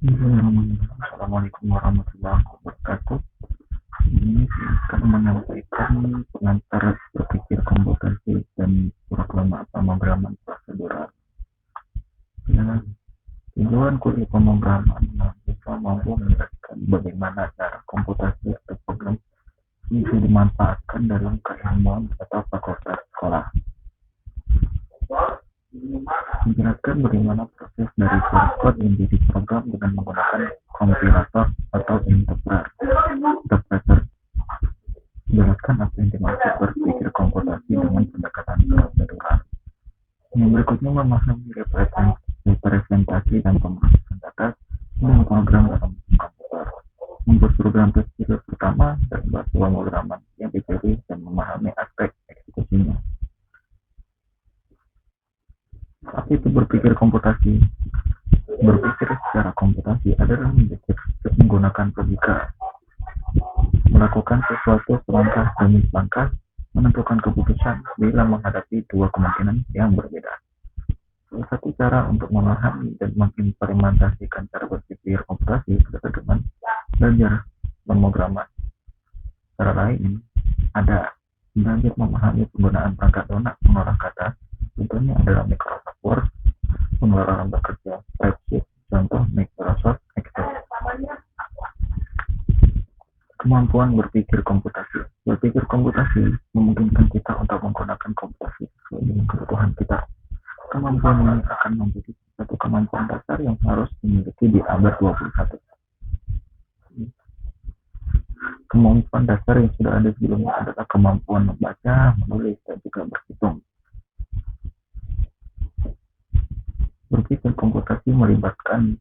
Assalamualaikum warahmatullahi wabarakatuh. Ini saya akan menyampaikan pengantar berpikir komputasi dan program pemrograman prosedural. Ya, tujuan kuliah pemrograman mahasiswa mampu menjelaskan bagaimana cara komputasi atau program bisa dimanfaatkan dalam keilmuan atau fakultas sekolah. Menjelaskan bagaimana proses dari source code menjadi program dengan menggunakan kompilator atau interpreter. Jelaskan apa yang dimaksud berpikir komputasi dengan pendekatan prosedural. Yang berikutnya memahami representasi dan pemrosesan data dengan program dalam komputer. Membuat program terkecil pertama dan membuat pemrograman yang dipilih dan memahami aspek eksekusinya. Apa itu berpikir komputasi? Berpikir secara komputasi adalah menggunakan logika, melakukan sesuatu selangkah demi selangkah, menentukan keputusan bila menghadapi dua kemungkinan yang berbeda. Salah satu cara untuk memahami dan mengimplementasikan cara berpikir komputasi adalah dengan belajar pemrograman. Cara lain ada belajar memahami penggunaan perangkat lunak pengolah kata. Contohnya adalah Microsoft Word, pengelolaan bekerja spreadsheet, contoh Microsoft Excel. Kemampuan berpikir komputasi. Berpikir komputasi memungkinkan kita untuk menggunakan komputasi sesuai dengan kebutuhan kita. Kemampuan ini akan menjadi satu kemampuan dasar yang harus dimiliki di abad 21. Kemampuan dasar yang sudah ada sebelumnya adalah kemampuan membaca, menulis, dan juga berhitung. Berpikir komputasi melibatkan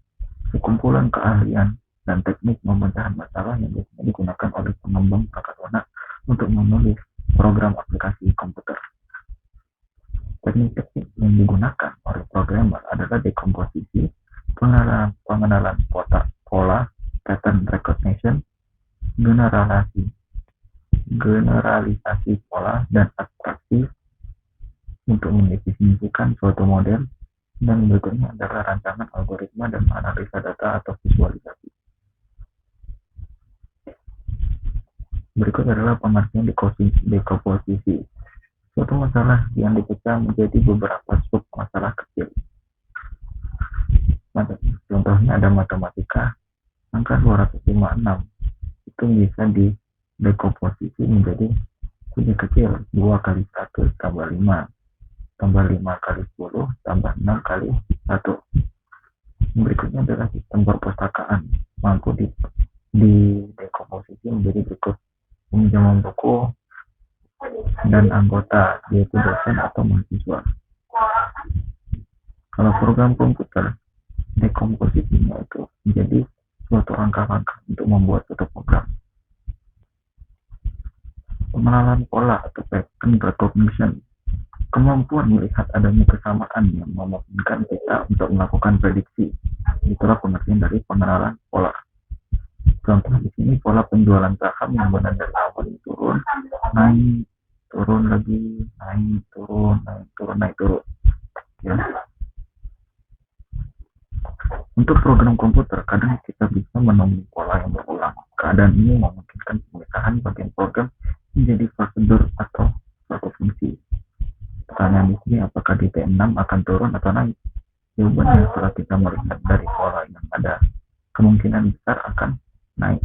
sekumpulan keahlian dan teknik pemecahan masalah yang biasanya digunakan oleh pengembang perangkat lunak untuk menulis program aplikasi komputer. Teknik-teknik yang digunakan oleh programmer adalah dekomposisi, pengenalan pola, pattern recognition, generalisasi pola, dan abstraksi untuk mendefinisikan suatu model, dan berikutnya adalah rancangan algoritma dan analisa data atau visualisasi. Berikut adalah pengertian dekomposisi. Suatu masalah yang dipecah menjadi beberapa sub masalah kecil. Contohnya ada matematika, angka 256 itu bisa didekomposisi menjadi kunci kecil 2 kali 1 tambah 5 tambah 5 kali 10 tambah 6 kali 1. Berikutnya adalah sistem perpustakaan, mampu didekomposisi menjadi berikut: peminjaman buku dan anggota, yaitu dosen atau mahasiswa. Kalau program komputer, dekomposisinya itu menjadi suatu langkah-langkah untuk membuat suatu program. Pengenalan pola atau pattern recognition, kemampuan melihat adanya kesamaan yang memungkinkan kita untuk melakukan prediksi. Itulah pengertian dari pengenalan pola. Contoh di sini pola penjualan saham yang benar dari awal turun, naik, turun lagi, naik, turun, naik, turun, naik, turun. Ya. Untuk program komputer, kadang kita bisa menemui pola yang berulang. Keadaan ini memungkinkan pemisahan bagian program menjadi prosedur atau suatu fungsi. Pertanyaan di sini, apakah di T6 akan turun atau naik? Jawabannya setelah kita melihat dari pola yang ada, kemungkinan besar akan naik.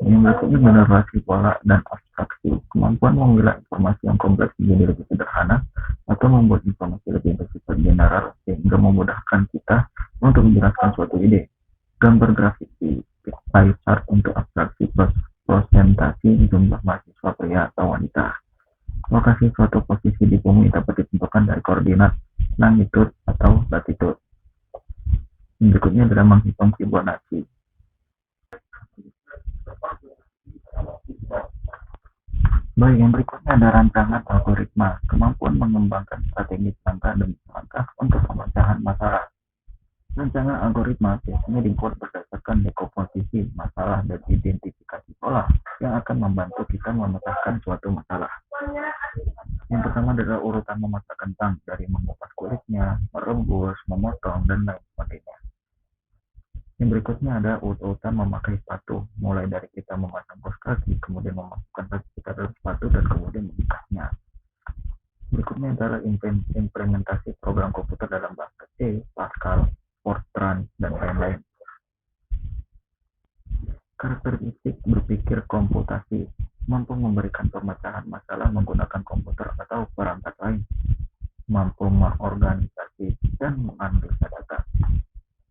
Yang berikutnya generasi pola dan abstraksi, kemampuan memilah informasi yang kompleks menjadi lebih sederhana atau membuat informasi lebih bersifat general sehingga memudahkan kita untuk menjelaskan suatu ide. Gambar grafik di pie chart untuk abstraksi presentasi jumlah mahasiswa pria atau wanita. Lokasi suatu posisi di bumi dapat ditentukan dari koordinat longitude atau latitude. Berikutnya adalah menghitung Fibonacci. Baik, yang berikutnya ada rancangan algoritma, kemampuan mengembangkan strategi langkah demi langkah untuk pemecahan masalah. Rancangan algoritma biasanya dibuat berdasarkan dekomposisi masalah dan identifikasi pola yang akan membantu kita memecahkan suatu masalah. Yang pertama adalah urutan memasak kentang dari mengupas kulitnya, merebus, memotong, dan lain sebagainya. Yang berikutnya ada urutan memakai sepatu, mulai dari kita memasang kaos kaki, kemudian memasukkan kaki kita dalam sepatu, dan kemudian membukanya. Berikutnya adalah implementasi program komputer dalam bahasa C, Pascal, Fortran, dan lain-lain. Karakteristik berpikir komputasi mampu memberikan pemecahan masalah menggunakan komputer atau perangkat lain, mampu mengorganisasi dan menganalisa data.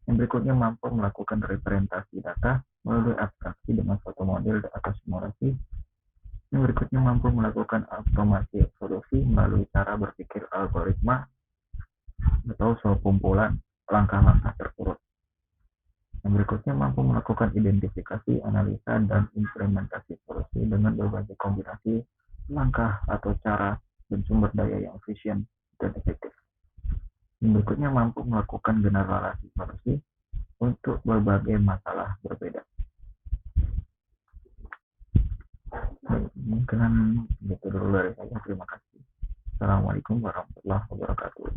Yang berikutnya mampu melakukan representasi data melalui abstraksi dengan suatu model atau simulasi. Yang berikutnya mampu melakukan otomasi solusi melalui cara berpikir algoritma atau sekumpulan langkah-langkah terurut. Yang berikutnya mampu melakukan identifikasi, analisa, dan implementasi solusi dengan berbagai kombinasi langkah atau cara dan sumber daya yang efisien dan efektif. Yang berikutnya mampu melakukan generalisasi solusi untuk berbagai masalah berbeda. Mungkin gitu dulu dari saya. Terima kasih. Assalamualaikum warahmatullahi wabarakatuh.